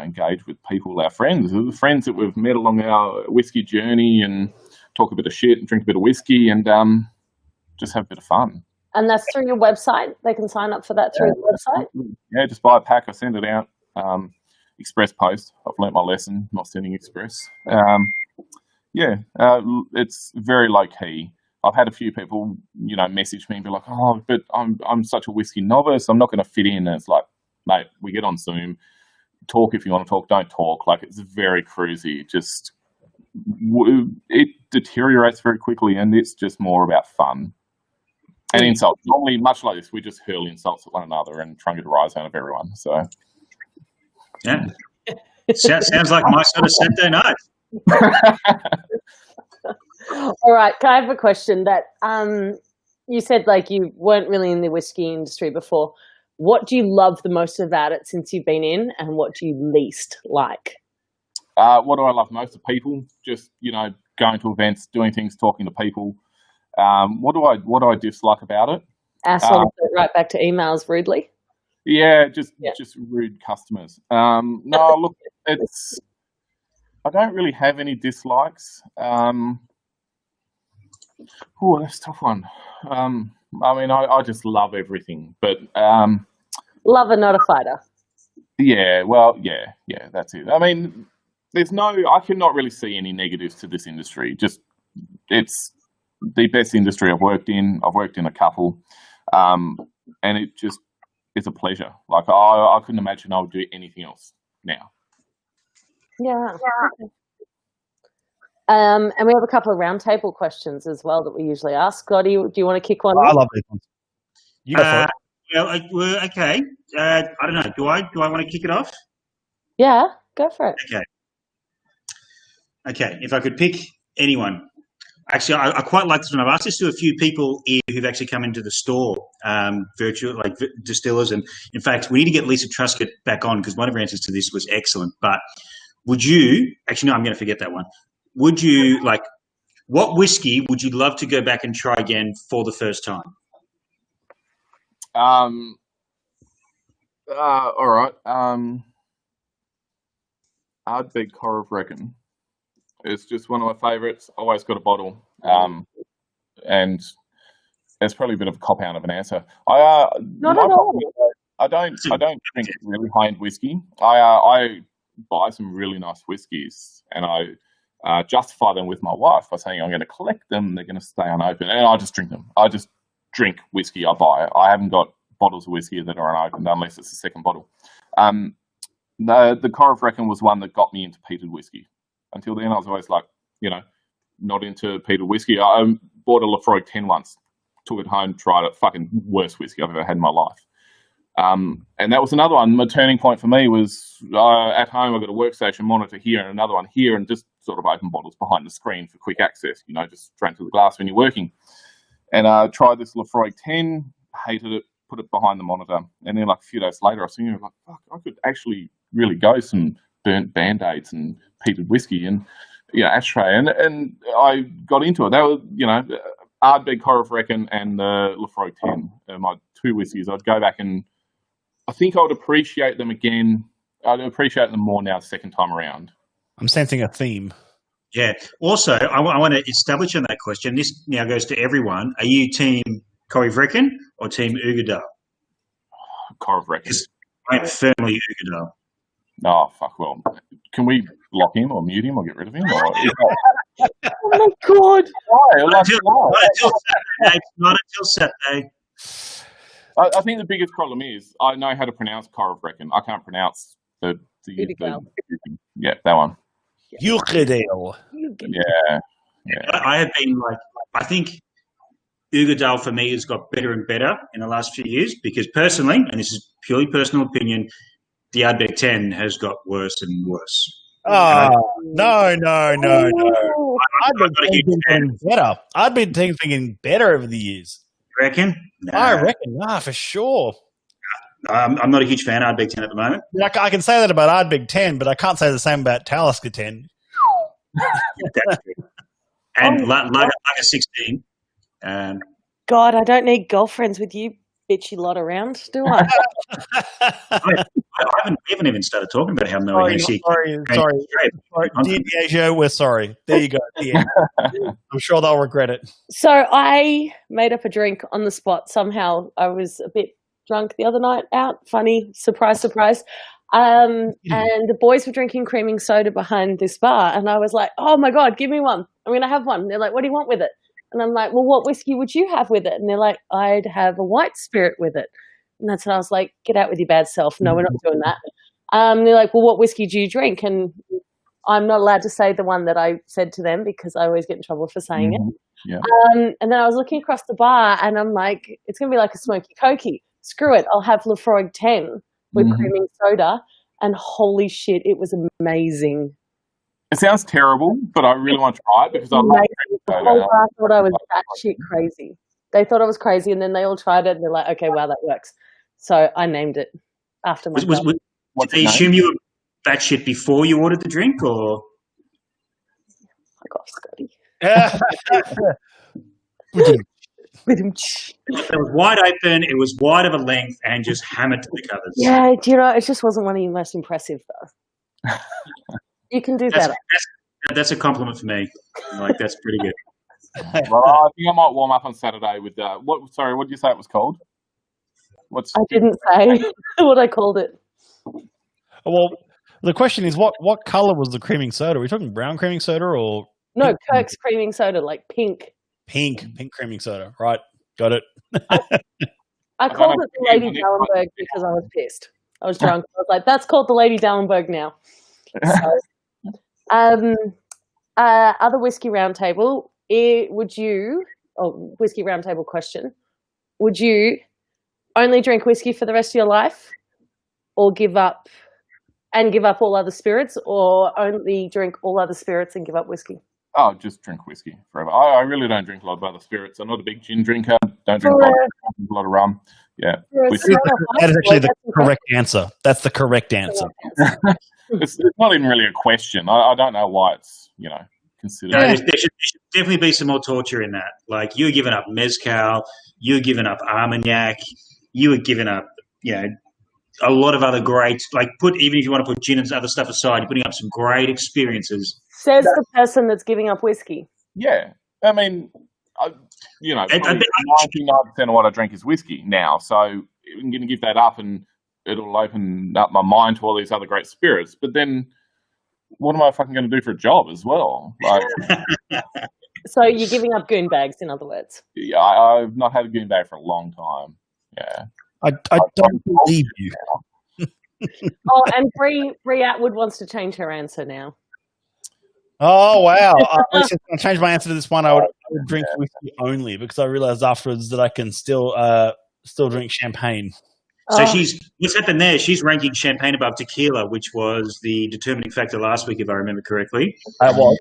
engage with people, our friends, the friends that we've met along our whiskey journey, and talk a bit of shit and drink a bit of whiskey and just have a bit of fun. And that's through your website. They can sign up for that through the website. Yeah, just buy a pack. I send it out. Express post. I've learnt my lesson, not sending express. It's very low key. I've had a few people, message me and be like, "Oh, but I'm such a whiskey novice. I'm not going to fit in." And it's like, mate, we get on Zoom, talk if you want to talk, don't talk. Like, it's very cruisy. Just it deteriorates very quickly, and it's just more about fun and insults. Normally, much like this, we just hurl insults at one another and try and get a rise out of everyone. So, yeah, sounds like my sort of Saturday night. All right, can I have a question that you said like you weren't really in the whiskey industry before. What do you love the most about it since you've been in, and what do you least like? What do I love most? Of people, just going to events, doing things, talking to people. What do I dislike about it? Asshole right back to emails rudely. Yeah, just rude customers. No, look, I don't really have any dislikes. Oh, that's a tough one. I mean, I just love everything, but lover, not a fighter. Yeah, well, yeah, that's it. I mean, I cannot really see any negatives to this industry. Just, it's the best industry I've worked in. I've worked in a couple, and it just is a pleasure. Like, I couldn't imagine I would do anything else now. Yeah. And we have a couple of roundtable questions as well that we usually ask. Scotty, do you want to kick one off? I love these ones. You go for it. Well, okay. I don't know. Do I want to kick it off? Yeah, go for it. Okay. If I could pick anyone, actually, I quite like this one. I've asked this to a few people here who've actually come into the store, virtual, like distillers, and in fact, we need to get Lisa Truscott back on because one of her answers to this was excellent. But would you? Actually, no, I'm going to forget that one. Would you what whiskey would you love to go back and try again for the first time? All right. Ardbeg Corov Reckon. It's just one of my favourites. Always got a bottle. And it's probably a bit of a cop out of an answer. Not at all. I don't drink really high-end whiskey. I buy some really nice whiskies, and I justify them with my wife by saying I'm going to collect them. They're going to stay unopened, and I just drink them. I just drink whiskey I buy. I haven't got bottles of whiskey that are unopened unless it's the second bottle. The Corov Reckon was one that got me into peated whiskey. Until then, I was always like, not into peated whiskey. I bought a Lefroy 10 once, took it home, tried it. Fucking worst whiskey I've ever had in my life. And that was another one. The turning point for me was at home. I got a workstation monitor here and another one here, and just sort of open bottles behind the screen for quick access. Just drank to the glass when you're working. And I tried this Lefroy 10, hated it, put it behind the monitor, and then like a few days later, I was thinking like, fuck, I could actually really go some burnt Band-Aids and peated whiskey and ashtray, and I got into it. They were Ardbeg Corov Reckon and the Lefroy 10, my two whiskies. I'd go back and I think I would appreciate them again. I'd appreciate them more now, second time around. I'm sensing a theme. Yeah. Also, I want to establish on that question. This now goes to everyone. Are you team Corov Reckon or team Ugadale? Corov Reckon. I'm firmly Ugadale. Oh, fuck. Well, can we lock him or mute him or get rid of him? Or Oh my God. Why? Not until Saturday. I think the biggest problem is I know how to pronounce Corov Reckon. I can't pronounce the yeah, that one. Ugadale. Yeah. I have been I think Ugadale for me has got better and better in the last few years because personally, and this is purely personal opinion, the Ardbeg 10 has got worse and worse. Oh, no. I've been thinking better over the years. You reckon? No. I reckon, for sure. I'm not a huge fan of Ardbeg 10 at the moment. I can say that about Ardbeg 10, but I can't say the same about Talisker 10. That's true. And Lager 16. God, I don't need girlfriends with you bitchy lot around, do I? We haven't even started talking about how Melanie Sorry. Dear Diageo, we're sorry. There you go. I'm sure they'll regret it. So I made up a drink on the spot. Somehow I was a bit drunk the other night out. Funny, surprise. And the boys were drinking creaming soda behind this bar. And I was like, oh my God, give me one. I'm going to have one. And they're like, what do you want with it? And I'm like, well, what whiskey would you have with it? And they're like, I'd have a white spirit with it. And that's when I was like, get out with your bad self. No, we're not doing that. They're like, well, what whiskey do you drink? And I'm not allowed to say the one that I said to them because I always get in trouble for saying it. Yeah. And then I was looking across the bar and I'm like, it's going to be like a smoky cokey. Screw it. I'll have Lefroy 10 with creaming soda. And holy shit, it was amazing. It sounds terrible, but I really want to try it because I love the whole bar thought I was batshit crazy. They thought I was crazy, and then they all tried it, and they're like, okay, wow, that works. So I named it after myself. Did they assume you were batshit before you ordered the drink, or? Fuck off, Scotty. It was wide open. It was wide of a length and just hammered to the covers. Yeah, do you know, it just wasn't one of your most impressive, though. You can do better. That's a compliment for me. Like, that's pretty good. Well, I think I might warm up on Saturday with what? Sorry, what did you say it was called? I didn't say what I called it. Well, the question is, what color was the creaming soda? Are we talking brown creaming soda or no Kirk's creaming soda, like pink? Pink creaming soda. Right, got it. I called it the Lady Dallenberg because I was pissed. I was drunk. I was like, "That's called the Lady Dallenberg now." So, other whiskey roundtable. Whiskey roundtable question: would you only drink whiskey for the rest of your life, or give up all other spirits, or only drink all other spirits and give up whiskey? Oh, just drink whiskey forever. I really don't drink a lot of other spirits. I'm not a big gin drinker. Don't drink a lot of rum. Yeah. That is actually the correct answer. That's the correct answer. It's not even really a question. I don't know why it's, considered. No, there should definitely be some more torture in that. Like, you're giving up mezcal, you're giving up Armagnac, you were giving up, a lot of other great, even if you want to put gin and other stuff aside, you're putting up some great experiences. Says the person that's giving up whiskey. Yeah. I mean, 99% of what I drink is whiskey now. So I'm going to give that up and it'll open up my mind to all these other great spirits. But then what am I fucking going to do for a job as well? So you're giving up goon bags, in other words? Yeah, I've not had a goon bag for a long time. Yeah. I don't believe you. And Bree Atwood wants to change her answer now. Oh, wow. I changed my answer to this one. I would drink whiskey only because I realized afterwards that I can still drink champagne. So what's happened there? She's ranking champagne above tequila, which was the determining factor last week, if I remember correctly. That was.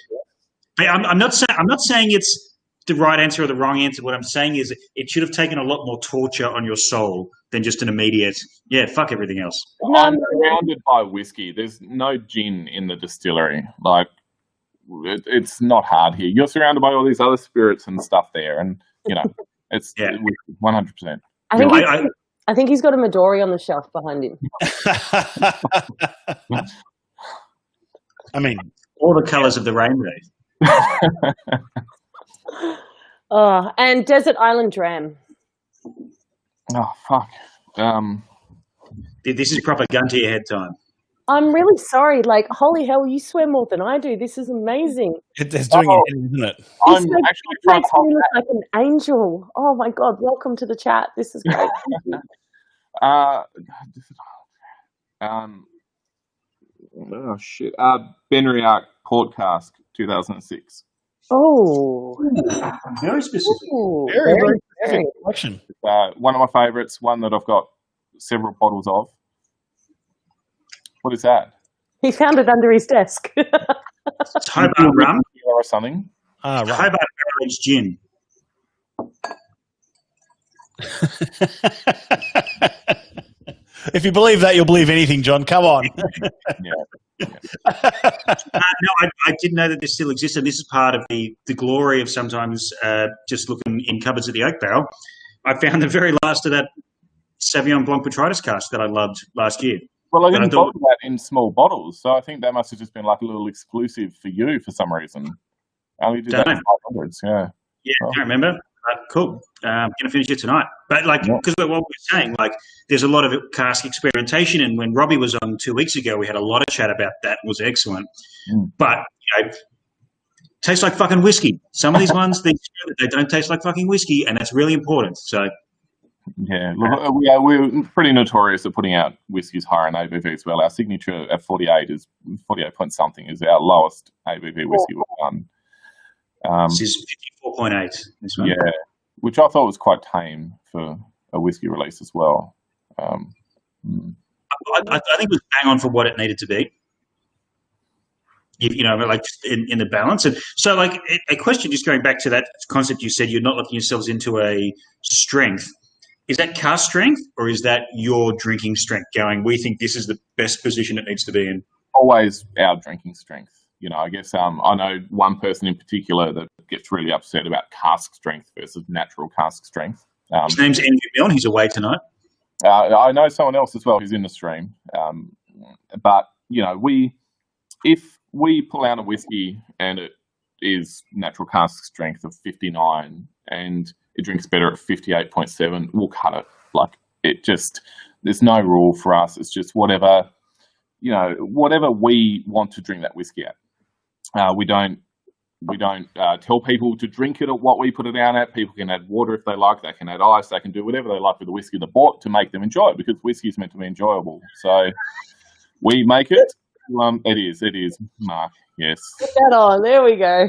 But I'm not saying it's the right answer or the wrong answer. What I'm saying is it should have taken a lot more torture on your soul than just an immediate, fuck everything else. I'm surrounded by whiskey. There's no gin in the distillery. It's not hard here. You're surrounded by all these other spirits and stuff there, and it's 100%. I think he's got a Midori on the shelf behind him. I mean, all the colours of the rainbow. And Desert Island Dram. Oh, fuck. This is proper gun to your head time. I'm really sorry. Holy hell, you swear more than I do. This is amazing. It's doing it, isn't it? I'm actually trying to look like an angel. Oh my God! Welcome to the chat. This is great. Oh shit! Benriach Port Cask, 2006. Oh, very specific. Ooh, very specific collection. One of my favourites. One that I've got several bottles of. What is that? He found it under his desk. It's Hobart rum or something. Hobart barrel-aged gin. If you believe that, you'll believe anything, John. Come on. No, I didn't know that this still existed. This is part of the glory of sometimes just looking in cupboards at the oak barrel. I found the very last of that Sauvignon Blanc Botrytis cask that I loved last year. Well, I didn't bottle that in small bottles, so I think that must have just been like a little exclusive for you for some reason. I only did that in 500s, yeah. Yeah, I don't remember. Cool. I'm going to finish it tonight. But, because what we're saying, there's a lot of cask experimentation, and when Robbie was on 2 weeks ago, we had a lot of chat about that. It was excellent. But, tastes like fucking whiskey. Some of these ones, they don't taste like fucking whiskey, and that's really important. So... Yeah, we're pretty notorious at putting out whiskies higher in ABV as well. Our signature at 48 point something is our lowest ABV whiskey we've done. This is 54.8. This one. Yeah, which I thought was quite tame for a whiskey release as well. I think it was bang on for what it needed to be. In the balance. And so, a question, just going back to that concept you said, you're not looking yourselves into a strength. Is that cask strength, or is that your drinking strength going, we think this is the best position it needs to be in? Always our drinking strength. I guess I know one person in particular that gets really upset about cask strength versus natural cask strength. His name's Andrew Milne. He's away tonight. I know someone else as well who's in the stream. But, if we pull out a whiskey and it is natural cask strength of 59 and it drinks better at 58.7, we'll cut it. Like, there's no rule for us. It's just whatever we want to drink that whiskey at. We don't tell people to drink it at what we put it down at. People can add water if they like. They can add ice. They can do whatever they like with the whiskey they bought to make them enjoy it, because whiskey is meant to be enjoyable. So we make it. It is, Mark. Yes. Put that on. There we go.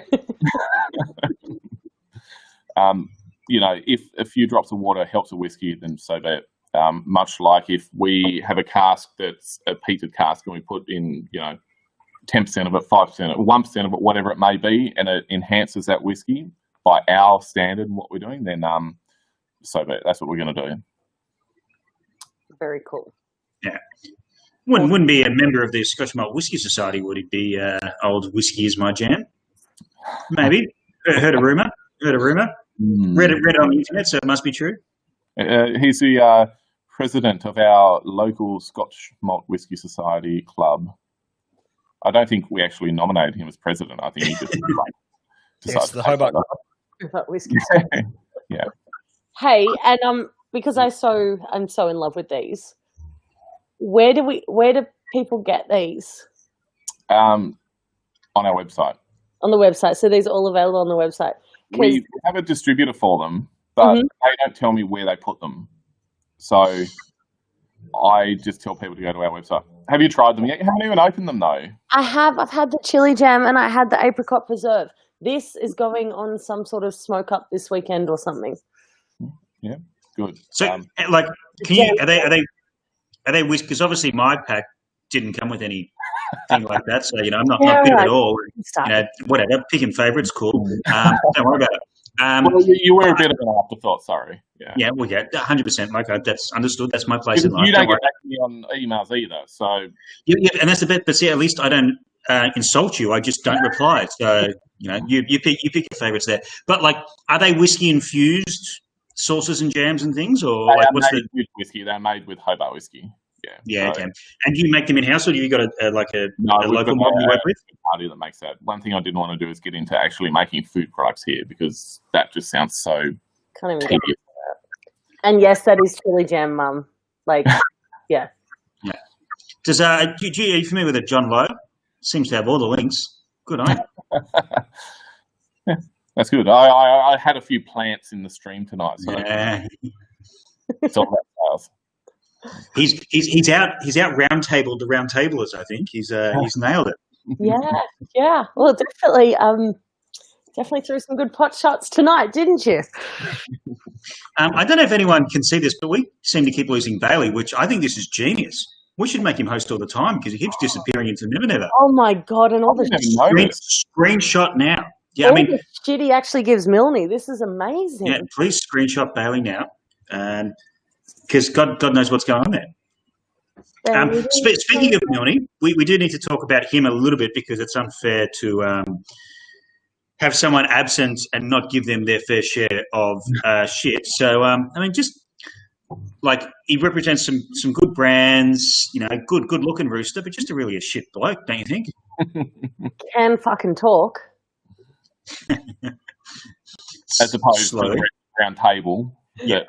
If a few drops of water helps a whiskey, then so be it. Much like if we have a cask that's a peated cask and we put in, 10% of it, 5% of it, 1% of it, whatever it may be, and it enhances that whiskey by our standard and what we're doing, then so be it. That's what we're going to do. Very cool. Yeah. Wouldn't be a member of the Scotch Malt Whisky Society, would it be? Old whiskey is my jam. Maybe. Heard a rumour. Read it on the internet, so it must be true. He's the president of our local Scotch Malt Whisky Society club. I don't think we actually nominated him as president. I think he just decided. Yes, the Hobart Whiskey. Yeah. Hey, and because I'm so in love with these. Where do people get these? On our website. On the website. So these are all available on the website. We have a distributor for them, but they don't tell me where they put them. So I just tell people to go to our website. Have you tried them yet? You haven't even opened them, though. I have. I've had the chili jam and I had the apricot preserve. This is going on some sort of smoke up this weekend or something. Yeah, good. So, are they whiskey? Because obviously my pack didn't come with anything like that. So, I'm not bitter at all. Whatever. Picking favourites, cool. Don't worry about it. Well, you were a bit of an afterthought, sorry. Yeah, 100%. Like, that's understood. That's my place in life. You don't get back to me on emails either, so... Yeah, and that's the bit. But see, at least I don't insult you. I just don't reply. So, you pick your favourites there. But, like, are they whiskey-infused sauces and jams and things? Or they like, are made with whiskey. They're made with Hobart Whiskey. Yeah, okay. And do you make them in-house, or do you got a local mod you work with? Party that makes that. One thing I didn't want to do is get into actually making food products here, because that just sounds so tedious. And yes, that is chili jam, Mum. Like, yeah. Yeah. Does are you familiar with it, John Lowe? Seems to have all the links. Good on you. Yeah, that's good. I had a few plants in the stream tonight, so it's all about sales. He's out roundtable the roundtablers. I think he's nailed it. Yeah. Well, definitely threw some good pot shots tonight, didn't you? I don't know if anyone can see this, but we seem to keep losing Bailey, which I think this is genius. We should make him host all the time because he keeps disappearing into never. Oh my God! And all the screenshot now. Yeah, all the shit he actually gives Milne. This is amazing. Yeah, please screenshot Bailey now. Because God knows what's going on there. Speaking of Milne, we do need to talk about him a little bit, because it's unfair to have someone absent and not give them their fair share of shit. So, just like, he represents some good brands, good looking rooster, but just a shit bloke, don't you think? Can fucking talk. As opposed to the round table. Yeah,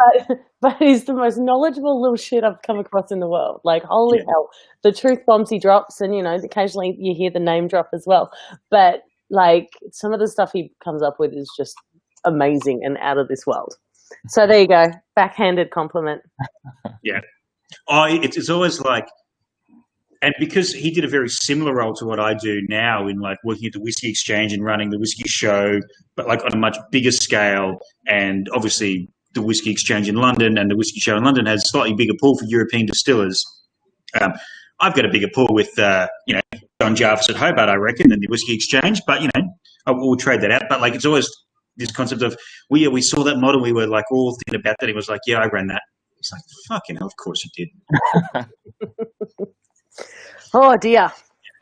but he's the most knowledgeable little shit I've come across in the world. Like, holy hell, the truth bombs he drops, and occasionally you hear the name drop as well. But like, some of the stuff he comes up with is just amazing and out of this world. So there you go, backhanded compliment. Yeah, it's always like, and because he did a very similar role to what I do now in like working at the Whiskey Exchange and running the Whiskey Show, but like on a much bigger scale, and obviously the Whiskey Exchange in London and the Whiskey Show in London has a slightly bigger pool for European distillers. I've got a bigger pool with, John Jarvis at Hobart, I reckon, than the Whiskey Exchange. But, we'll trade that out. But, like, it's always this concept of, we saw that model. We were, like, all thinking about that. He was like, yeah, I ran that. It's like, fucking hell, of course you did. Oh, dear.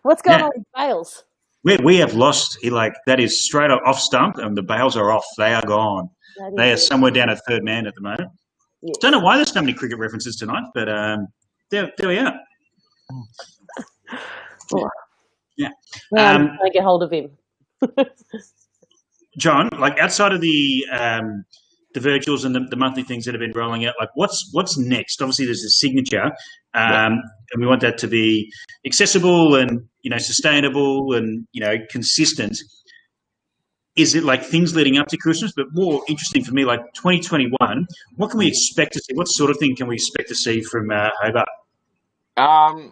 What's going on with Wales? We have lost, like, that is straight off stump, and the bales are off. They are gone. They are somewhere down at third man at the moment. Yes. Don't know why there's so many cricket references tonight, but there we are. Yeah. I'm trying to get hold of him. John, like, outside of the virtuals and the monthly things that have been rolling out, like, what's next? Obviously, there's the signature, and we want that to be accessible and, you know, sustainable and, you know, consistent. Is it like things leading up to Christmas? But more interesting for me, like 2021, what can we expect to see? What sort of thing can we expect to see from Hobart? I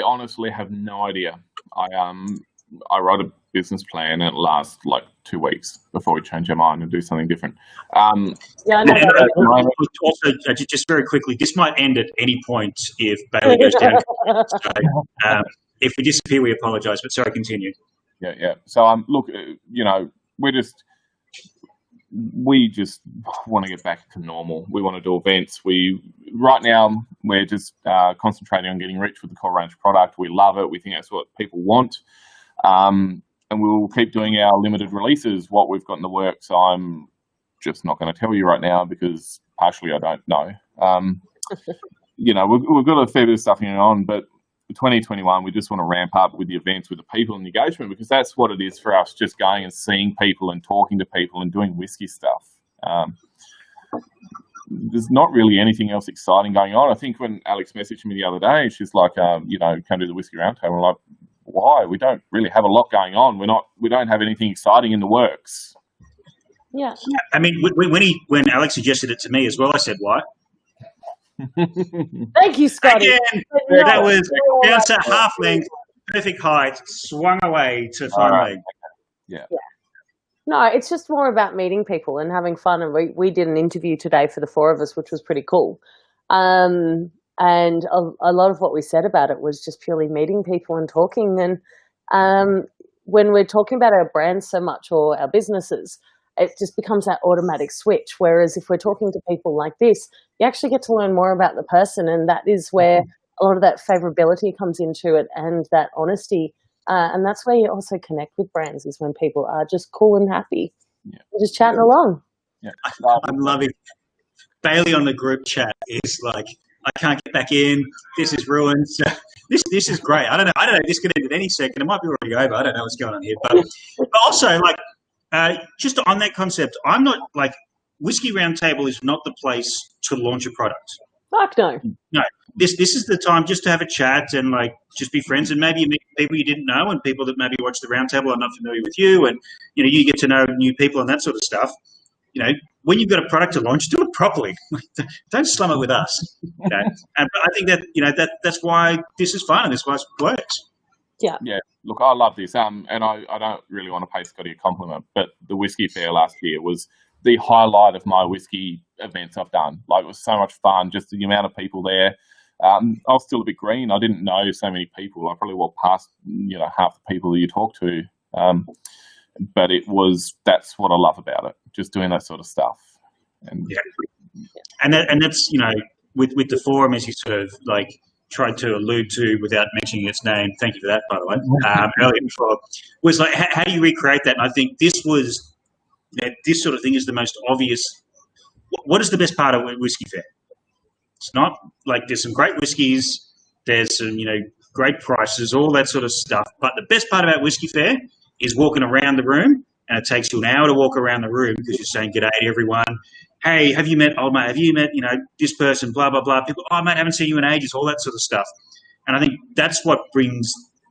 honestly have no idea. I wrote a business plan and it lasts like 2 weeks before we change our mind and do something different. Yeah, I know. Also, just very quickly, this might end at any point if Bailey goes down. So, if we disappear, we apologise. But sorry, continue. Yeah. So look, you know, we just want to get back to normal. We want to do events. Right now we're just concentrating on getting rich with the core range product. We love it. We think that's what people want. And we'll keep doing our limited releases. What we've got in the works, I'm just not going to tell you right now because partially I don't know. You know, we've got a fair bit of stuff going on, but for 2021, we just want to ramp up with the events, with the people and the engagement, because that's what it is for us, just going and seeing people and talking to people and doing whiskey stuff. There's not really anything else exciting going on. I think when Alex messaged me the other day, she's like, you know, come to the Whiskey Roundtable. I'm like, why? We don't really have a lot going on. We don't have anything exciting in the works. Yeah. I mean, when Alex suggested it to me as well, I said, why? Thank you, Scotty. Again, that was bounce at half length, perfect height, swung away to fine leg. Yeah. No, it's just more about meeting people and having fun. And we did an interview today for the four of us, which was pretty cool. And a lot of what we said about it was just purely meeting people and talking. And when we're talking about our brands so much or our businesses, it just becomes that automatic switch. Whereas if we're talking to people like this, you actually get to learn more about the person, and that is where a lot of that favorability comes into it and that honesty. And that's where you also connect with brands, is when people are just cool and happy, just chatting along. Yeah, I'm loving Bailey on the group chat is like, I can't get back in. This is ruined. So this is great. I don't know. This could end at any second. It might be already over. I don't know what's going on here. But also, like, just on that concept, I'm not like, Whiskey Roundtable is not the place to launch a product. Fuck no. No, this is the time just to have a chat and, like, just be friends, and maybe you meet people you didn't know and people that maybe watch the Roundtable are not familiar with you, and, you know, you get to know new people and that sort of stuff. You know, when you've got a product to launch, do it properly. Don't slum it with us. You know? And I think that, you know, that's why this is fun and that's why it works. Yeah. Yeah. Look, I love this. And I don't really want to pay Scotty a compliment, but the Whiskey Fair last year was the highlight of my whiskey events I've done. Like, it was so much fun, just the amount of people there. I was still a bit green. I didn't know so many people. I probably walked past, you know, half the people that you talk to. But that's what I love about it, just doing that sort of stuff. And that's, you know, with the forum, as you sort of like tried to allude to without mentioning its name, thank you for that, by the way, earlier before, was like, how do you recreate that? And I think this sort of thing is the most obvious. What is the best part of Whiskey Fair? It's not like, there's some great whiskies, there's some, you know, great prices, all that sort of stuff. But the best part about Whiskey Fair is walking around the room, and it takes you an hour to walk around the room because you're saying g'day to everyone. Hey, have you met old mate? Have you met, you know, this person? Blah blah blah. People, oh mate, I haven't seen you in ages. All that sort of stuff. And I think that's what brings